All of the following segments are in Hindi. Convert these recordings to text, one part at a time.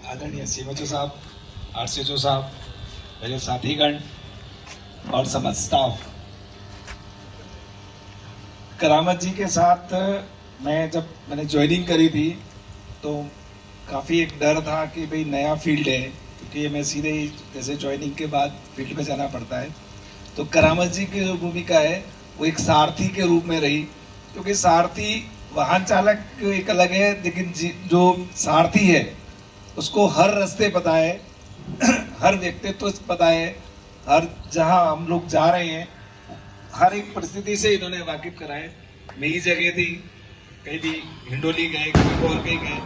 आदरणीय सीएमएचओ साहब, आरसीएचओ साहब, मेरे साथीगण और समस्त स्टाफ, करामत जी के साथ जब मैंने ज्वाइनिंग करी थी तो काफ़ी एक डर था कि भाई नया फील्ड है, क्योंकि मैं सीधे ही जैसे ज्वाइनिंग के बाद फील्ड में जाना पड़ता है। तो करामत जी की जो भूमिका है वो एक सारथी के रूप में रही, क्योंकि सारथी वाहन चालक एक अलग है, लेकिन जो सारथी है उसको हर रास्ते पता है, हर व्यक्तित्व पता है, हर जहां हम लोग जा रहे हैं हर एक परिस्थिति से इन्होंने वाकिफ कराए। नई जगह थी, कहीं भी हिंडोली गए, कहीं और कहीं गए,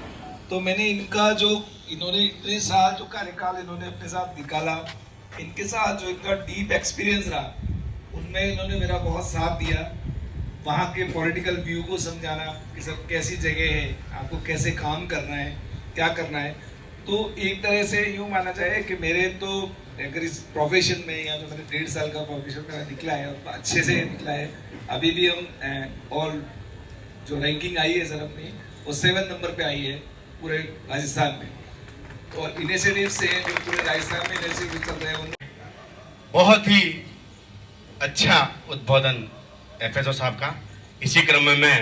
तो मैंने इनका जो इन्होंने इतने साल जो कार्यकाल इन्होंने अपने साथ निकाला, इनके साथ जो इनका डीप एक्सपीरियंस रहा, उनमें इन्होंने मेरा बहुत साथ दिया। वहाँ के पॉलिटिकल व्यू को समझाना कि सब कैसी जगह है, आपको कैसे काम करना है, क्या करना है। तो एक तरह से यूँ माना जाए कि मेरे तो अगर इस प्रोफेशन में या जो मेरे 1.5 साल का प्रोफेशन मेरा निकला है और अच्छे से निकला है। अभी भी हम ऑल जो रैंकिंग आई है सर अपनी, वो 7 नंबर पे आई है पूरे राजस्थान में। और इनिशिएटिव से जो पूरे राजस्थान में इनिशिएटिव चल रहे हैं, बहुत ही अच्छा उद्बोधन एफएसओ साहब का। इसी क्रम में मैं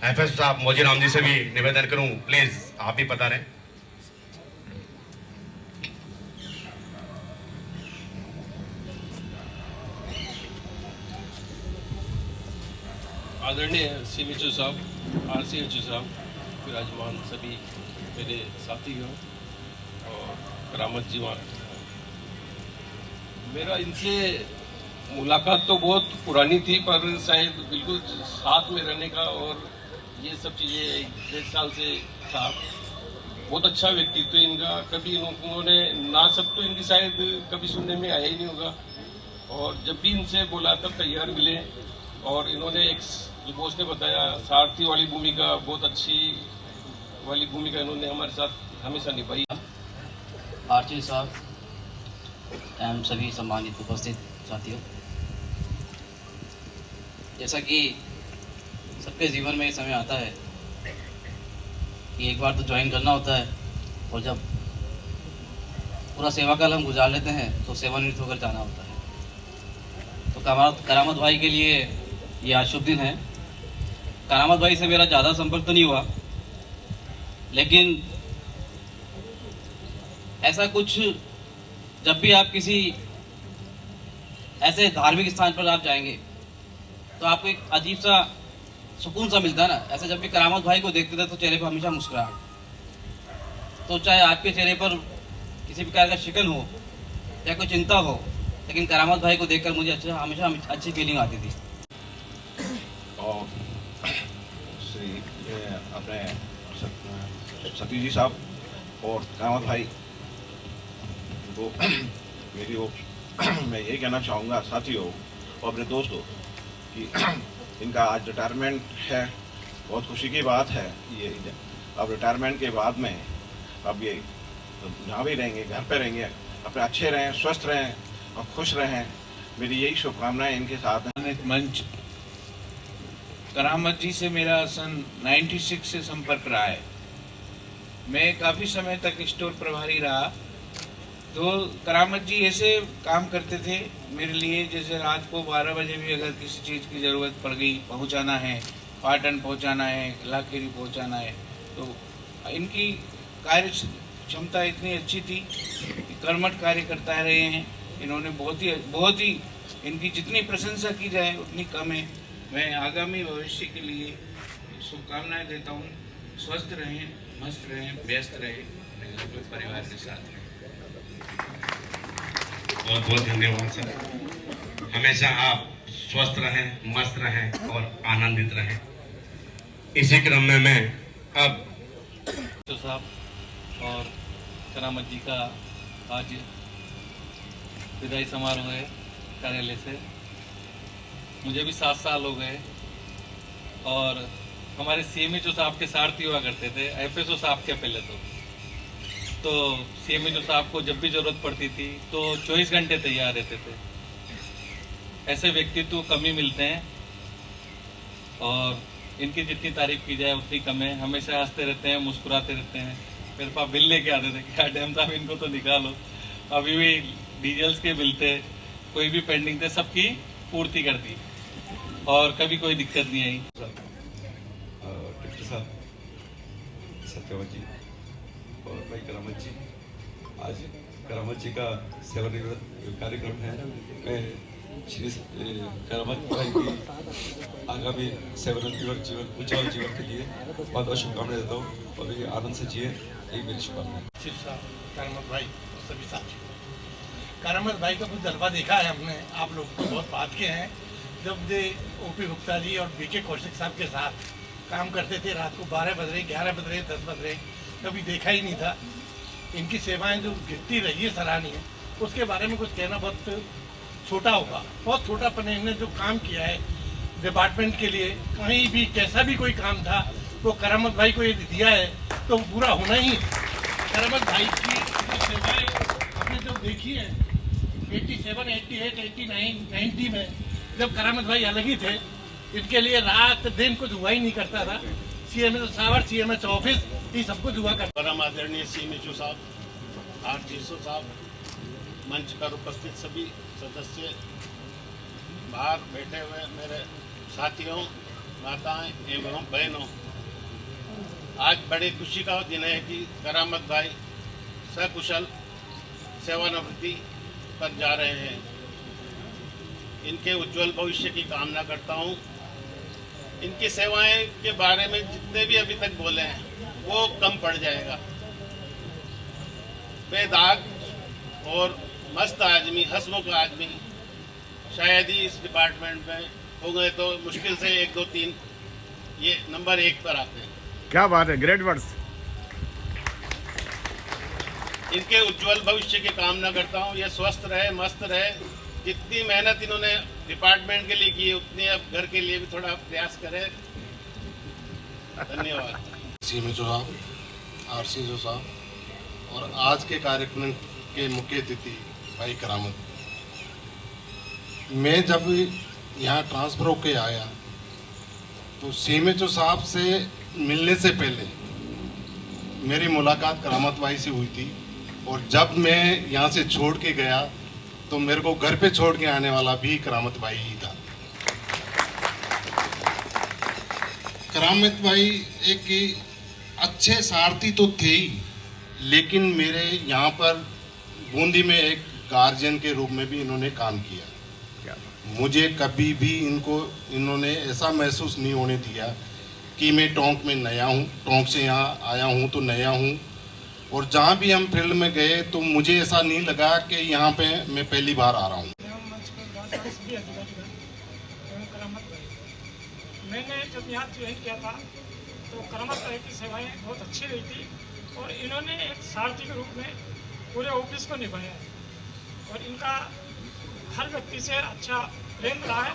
एफएसओ साहब मोजीराम जी से भी निवेदन करूं, प्लीज आप भी बता रहे। आदरणीय सीएमएचओ साहब, आरसीएचओ साहब, विराजमान सभी मेरे साथीगण और करामत जी, मेरा इनसे मुलाकात तो बहुत पुरानी थी, पर शायद बिल्कुल साथ में रहने का और ये सब चीज़ें 1.5 साल से था। बहुत अच्छा व्यक्तित्व इनका, कभी उन्होंने ना सब तो इनकी शायद कभी सुनने में आया ही नहीं होगा। और जब भी इनसे बोला तब तैयार मिले, और इन्होंने एक जो बॉस ने बताया सारथी वाली भूमिका, बहुत अच्छी वाली भूमिका इन्होंने हमारे साथ हमेशा निभाई। आरती साहब एवं सभी सम्मानित उपस्थित साथियों, जैसा कि सबके जीवन में ये समय आता है कि एक बार तो ज्वाइन करना होता है, और जब पूरा सेवा काल हम गुजार लेते हैं तो सेवानिवृत्त होकर जाना होता है। तो करामत भाई के लिए ये आज शुभ दिन है। करामत भाई से मेरा ज़्यादा संपर्क तो नहीं हुआ, लेकिन ऐसा कुछ, जब भी आप किसी ऐसे धार्मिक स्थान पर आप जाएंगे तो आपको एक अजीब सा सुकून सा मिलता है ना। ऐसे जब भी करामत भाई को देखते थे तो चेहरे पर हमेशा मुस्कुराहट, तो चाहे आपके चेहरे पर किसी प्रकार का शिकन हो या कोई चिंता हो, लेकिन करामत भाई को देखकर मुझे हमेशा अच्छी फीलिंग आती थी। और श्री अपने सतीश जी साहब और करामत भाई को मेरी ओर मैं यही कहना चाहूँगा साथियों और अपने दोस्तों कि इनका आज रिटायरमेंट है। बहुत खुशी की बात है। ये अब रिटायरमेंट के बाद में अब ये जहाँ भी रहेंगे, घर पे रहेंगे, अपने अच्छे रहें, स्वस्थ रहें और खुश रहें। मेरी यही शुभकामनाएं इनके साथ हैं। मंच करामत जी से मेरा सन 96 से संपर्क रहा है। मैं काफ़ी समय तक स्टोर प्रभारी रहा। तो करामत जी ऐसे काम करते थे मेरे लिए, जैसे रात को 12 बजे भी अगर किसी चीज़ की ज़रूरत पड़ गई, पहुंचाना है, पाटन पहुंचाना है, लाखेरी पहुंचाना है, तो इनकी कार्य क्षमता इतनी अच्छी थी कि कर्मठ कार्य करता रहे हैं। इन्होंने बहुत ही इनकी जितनी प्रशंसा की जाए उतनी कम है। मैं आगामी भविष्य के लिए शुभकामनाएं देता हूँ। स्वस्थ रहें, मस्त रहें, व्यस्त रहें, अपने परिवार के साथ रहें। बहुत बहुत धन्यवाद सर। हमेशा आप स्वस्थ रहें, मस्त रहें और आनंदित रहें। इसी क्रम में मैं अब तो साहब और करामत जी का आज विदाई समारोह है कार्यालय से। मुझे भी 7 साल हो गए, और हमारे सीएमएचओ साहब के सारथी हुआ करते थे, एफएसओ साहब के पहले तो सीएमएचओ साहब को जब भी जरूरत पड़ती थी तो 24 घंटे तैयार रहते थे। ऐसे व्यक्तित्व कम ही मिलते हैं, और इनकी जितनी तारीफ की जाए उतनी कम है। हमेशा हंसते रहते हैं, मुस्कुराते रहते हैं। मेरे पास बिल लेके आते थे, क्या डैम साहब इनको तो निकालो। अभी भी डीजल्स के बिल थे, कोई भी पेंडिंग थे, सबकी पूर्ति कर दी और कभी कोई दिक्कत नहीं आई। डिप्टी साहब सत्यवत जी और भाई करामत जी, आज करामत जी का सेवानिवृत्त कार्यक्रम है। मैं श्री करामत भाई की आगामी सेवानिवृत्त जीवन उज्जवल जीवन के लिए बहुत बहुत शुभकामनाएं देता हूँ और ये आनंद से जिए, यही मेरी शुभकामनाएं। शिव साहब, करामत भाई और सभी साथियों, करामत भाई का कुछ जलवा देखा है हमने, आप लोग तो बहुत बात के हैं। जब दे ओपी गुप्ता जी और बीके कौशिक साहब के साथ काम करते थे, रात को 12 बज रहे, 11 बज रहे, 10 बज रहे, कभी देखा ही नहीं था। इनकी सेवाएं जो गिरती रही है सराहनीय, उसके बारे में कुछ कहना बहुत छोटा होगा। बहुत छोटापन है। इन्होंने जो काम किया है डिपार्टमेंट के लिए, कहीं भी कैसा भी कोई काम था वो करामत भाई को ये दिया है तो पूरा होना ही है। करामत भाई की सेवाएं हमने जो देखी है 87, 88, 89, 90 में, जब करामत भाई अलग ही थे, इनके लिए रात दिन कुछ हुआ ही नहीं करता था। CMS सावर, CMS ऑफिस, ये सब कुछ हुआ करता। परम आदरणीय CMHO साहब, RGSO साहब, मंच पर उपस्थित सभी सदस्य, बाहर बैठे हुए मेरे साथियों, माताएं एवं बहनों, आज बड़ी खुशी का दिन है कि करामत भाई सकुशल सेवानिवृत्ति पर जा रहे हैं। इनके उज्जवल भविष्य की कामना करता हूं। इनकी सेवाएं के बारे में जितने भी अभी तक बोले हैं वो कम पड़ जाएगा। बेदाग और मस्त आदमी, हंसमुख आदमी शायद ही इस डिपार्टमेंट में हो गए तो मुश्किल से 1, 2, 3 ये नंबर 1 पर आते हैं। क्या बात है, ग्रेट वर्ड्स। इनके उज्जवल भविष्य की कामना करता हूँ। ये स्वस्थ रहे, मस्त रहे। जितनी मेहनत इन्होंने डिपार्टमेंट के लिए की, उतनी अब घर के लिए भी थोड़ा प्रयास करें। धन्यवाद। CMHO साहब, RCSO साहब और आज के कार्यक्रम के मुख्य अतिथि भाई करामत। मैं जब यहाँ ट्रांसफ़र होके आया तो CMHO साहब से मिलने से पहले मेरी मुलाकात करामत भाई से हुई थी, और जब मैं यहाँ से छोड़ के गया तो मेरे को घर पे छोड़ के आने वाला भी करामत भाई ही था। करामत भाई एक अच्छे सारथी तो थे ही, लेकिन मेरे यहाँ पर बूंदी में एक गार्जियन के रूप में भी इन्होंने काम किया। मुझे कभी भी इन्होंने ऐसा महसूस नहीं होने दिया कि मैं टोंक में नया हूँ, टोंक से यहाँ आया हूँ तो नया हूँ। और जहाँ भी हम फील्ड में गए तो मुझे ऐसा नहीं लगा कि यहाँ पे मैं पहली बार आ रहा हूँ। मैंने जब यहाँ ज्वाइन किया था तो करामत भाई की सेवाएं बहुत अच्छी रही थी और इन्होंने एक सारथी के रूप में पूरे ऑफिस को निभाया है और इनका हर व्यक्ति से अच्छा प्रेम रहा है।